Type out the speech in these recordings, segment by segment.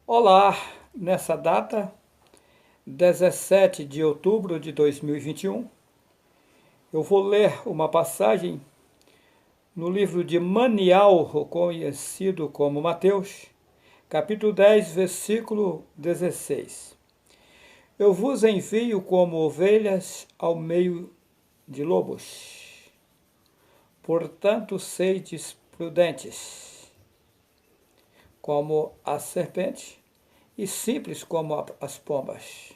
Olá, nessa data, 17 de outubro de 2021, eu vou ler uma passagem no livro de Manial, conhecido como Mateus, capítulo 10, versículo 16. Eu vos envio como ovelhas ao meio de lobos. Portanto, sedes prudentes, como a serpente, e simples como as pombas.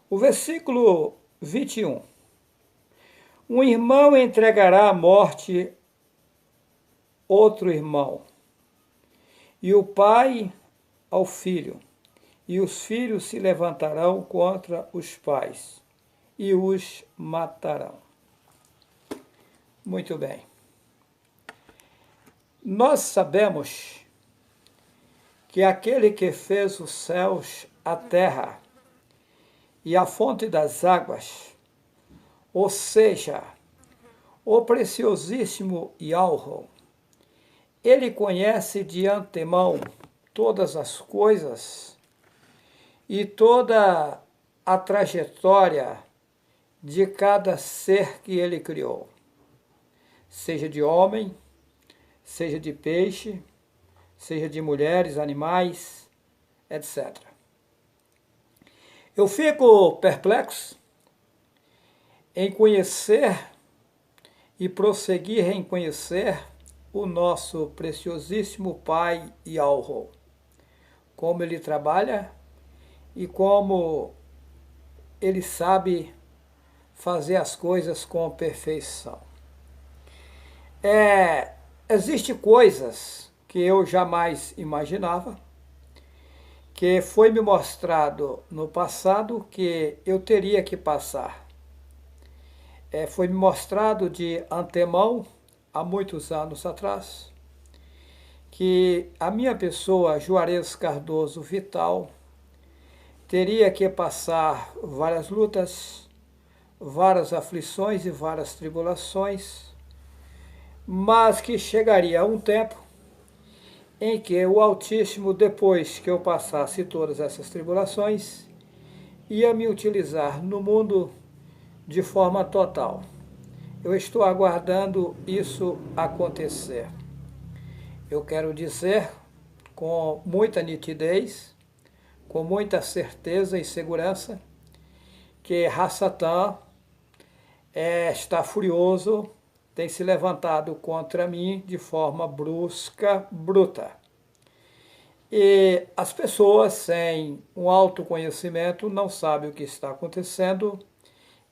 O versículo 21. Um irmão entregará à morte outro irmão, e o pai ao filho, e os filhos se levantarão contra os pais e os matarão. Muito bem. Nós sabemos que aquele que fez os céus, a terra e a fonte das águas, ou seja, o preciosíssimo Yahweh, ele conhece de antemão todas as coisas e toda a trajetória de cada ser que ele criou, seja de homem, seja de peixe, seja de mulheres, animais, etc. Eu fico perplexo em conhecer e prosseguir em conhecer o nosso preciosíssimo Pai Yahweh, como ele trabalha e como ele sabe fazer as coisas com perfeição. Existem coisas que eu jamais imaginava, que foi me mostrado no passado que eu teria que passar. Foi me mostrado de antemão, há muitos anos atrás, que a minha pessoa, Juarez Cardoso Vital, teria que passar várias lutas, várias aflições e várias tribulações, mas que chegaria um tempo em que o Altíssimo, depois que eu passasse todas essas tribulações, ia me utilizar no mundo de forma total. Eu estou aguardando isso acontecer. Eu quero dizer com muita nitidez, com muita certeza e segurança, que Hassatan está furioso, tem se levantado contra mim de forma brusca, bruta. E as pessoas sem um autoconhecimento não sabem o que está acontecendo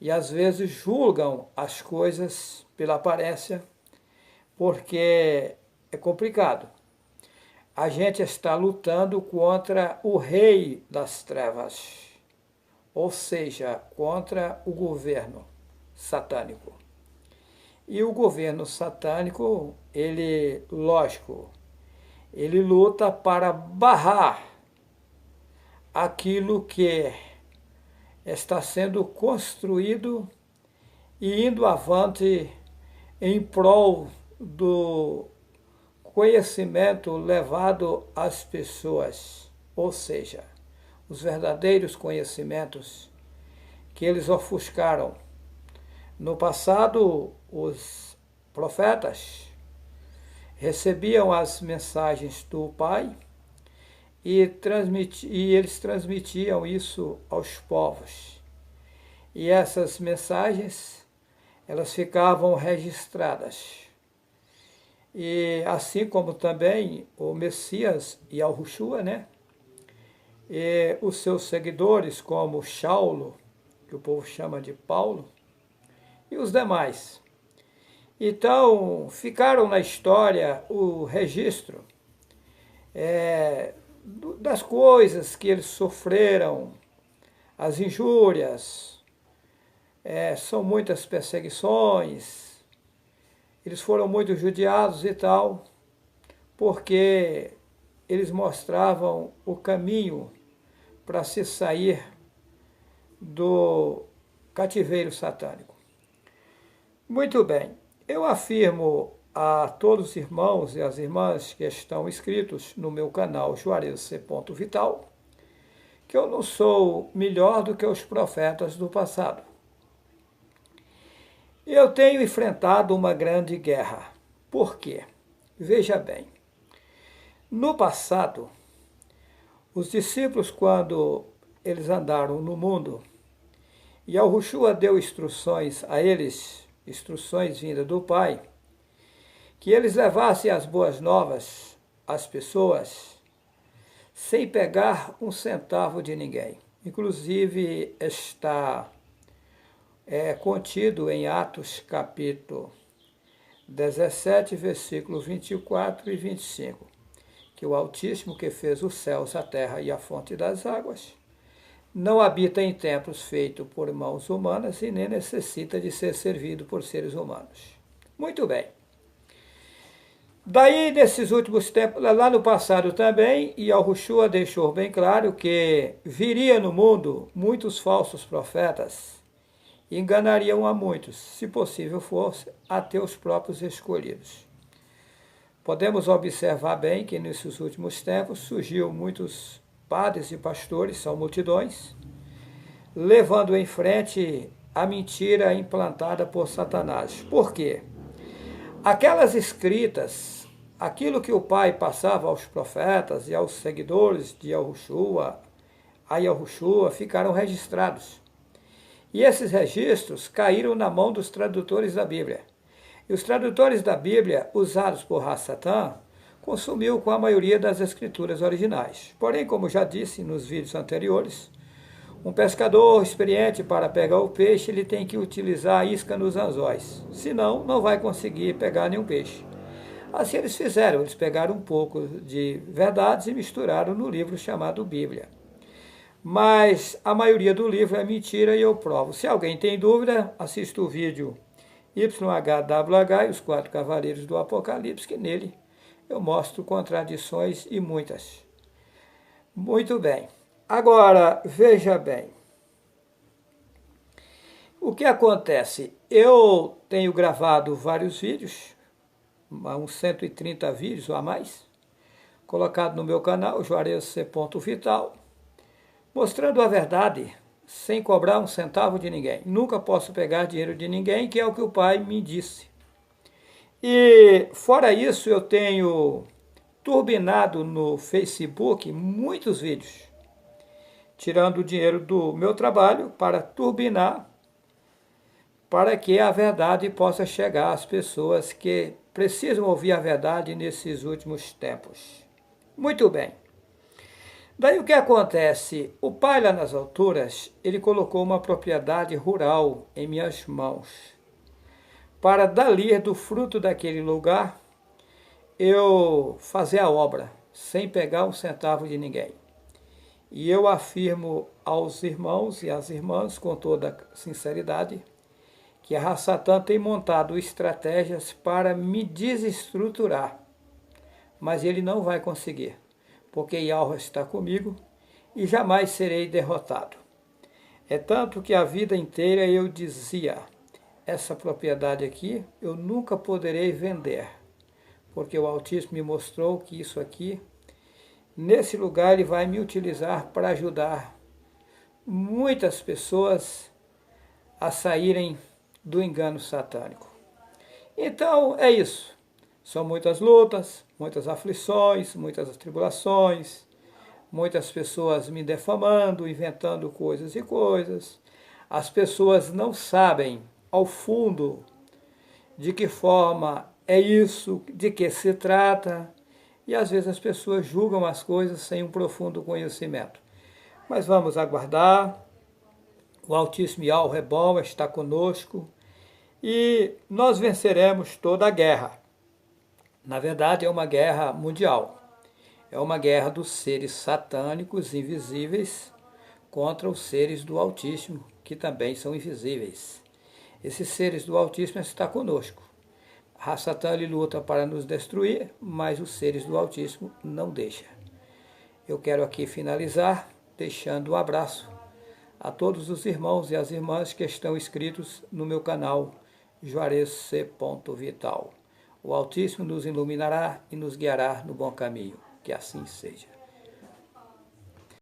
e às vezes julgam as coisas pela aparência, porque é complicado. A gente está lutando contra o rei das trevas, ou seja, contra o governo satânico. E o governo satânico, lógico, ele luta para barrar aquilo que está sendo construído e indo avante em prol do conhecimento levado às pessoas, ou seja, os verdadeiros conhecimentos que eles ofuscaram. No passado, os profetas recebiam as mensagens do Pai e eles transmitiam isso aos povos. E essas mensagens, elas ficavam registradas. E assim como também o Messias e Yahushua, né? E os seus seguidores, como Saulo, que o povo chama de Paulo, e os demais. Então, ficaram na história o registro das coisas que eles sofreram, as injúrias, são muitas perseguições, eles foram muito judiados e tal, porque eles mostravam o caminho para se sair do cativeiro satânico. Muito bem, eu afirmo a todos os irmãos e as irmãs que estão inscritos no meu canal Juarez C. Vital, que eu não sou melhor do que os profetas do passado. Eu tenho enfrentado uma grande guerra. Por quê? Veja bem, no passado, os discípulos, quando eles andaram no mundo, e Yahushua deu instruções a eles, instruções vindas do Pai, que eles levassem as boas novas às pessoas, sem pegar um centavo de ninguém. Inclusive está contido em Atos capítulo 17, versículos 24 e 25, que o Altíssimo, que fez os céus, a terra e a fonte das águas, não habita em templos feitos por mãos humanas e nem necessita de ser servido por seres humanos. Muito bem. Daí, nesses últimos tempos, lá no passado também, Yahushua deixou bem claro que viria no mundo muitos falsos profetas, enganariam a muitos, se possível fosse, até os próprios escolhidos. Podemos observar bem que nesses últimos tempos surgiu muitos padres e pastores, são multidões, levando em frente a mentira implantada por Satanás. Por quê? Aquelas escritas, aquilo que o Pai passava aos profetas e aos seguidores de Yahushua, a Yahushua, ficaram registrados. E esses registros caíram na mão dos tradutores da Bíblia. E os tradutores da Bíblia, usados por Hasatã, consumiu com a maioria das escrituras originais. Porém, como já disse nos vídeos anteriores, um pescador experiente, para pegar o peixe, ele tem que utilizar a isca nos anzóis, senão não vai conseguir pegar nenhum peixe. Assim eles fizeram, eles pegaram um pouco de verdades e misturaram no livro chamado Bíblia. Mas a maioria do livro é mentira e eu provo. Se alguém tem dúvida, assista o vídeo YHWH e os 4 Cavaleiros do Apocalipse, que nele eu mostro contradições e muitas. Muito bem. Agora, veja bem. O que acontece? Eu tenho gravado vários vídeos, uns 130 vídeos ou a mais, colocado no meu canal, Juarez C. Vital, mostrando a verdade, sem cobrar um centavo de ninguém. Nunca posso pegar dinheiro de ninguém, que é o que o Pai me disse. E, fora isso, eu tenho turbinado no Facebook muitos vídeos, tirando o dinheiro do meu trabalho para turbinar, para que a verdade possa chegar às pessoas que precisam ouvir a verdade nesses últimos tempos. Muito bem. Daí o que acontece? O Pai lá nas alturas, ele colocou uma propriedade rural em minhas mãos. Para dali, do fruto daquele lugar, eu fazer a obra, sem pegar um centavo de ninguém. E eu afirmo aos irmãos e às irmãs, com toda sinceridade, que a Hasatã tem montado estratégias para me desestruturar, mas ele não vai conseguir, porque Yahweh está comigo e jamais serei derrotado. É tanto que a vida inteira eu dizia, essa propriedade aqui eu nunca poderei vender, porque o Altíssimo me mostrou que isso aqui, nesse lugar, ele vai me utilizar para ajudar muitas pessoas a saírem do engano satânico. Então, é isso. São muitas lutas, muitas aflições, muitas tribulações, muitas pessoas me defamando, inventando coisas e coisas. As pessoas não sabem, ao fundo, de que forma é isso, de que se trata, e às vezes as pessoas julgam as coisas sem um profundo conhecimento. Mas vamos aguardar. O Altíssimo Yahweh é bom, está conosco, e nós venceremos toda a guerra. Na verdade, é uma guerra mundial. É uma guerra dos seres satânicos invisíveis contra os seres do Altíssimo, que também são invisíveis. Esses seres do Altíssimo estão conosco. A Satã ele luta para nos destruir, mas os seres do Altíssimo não deixam. Eu quero aqui finalizar deixando um abraço a todos os irmãos e as irmãs que estão inscritos no meu canal Juarez C. Vital. O Altíssimo nos iluminará e nos guiará no bom caminho. Que assim seja.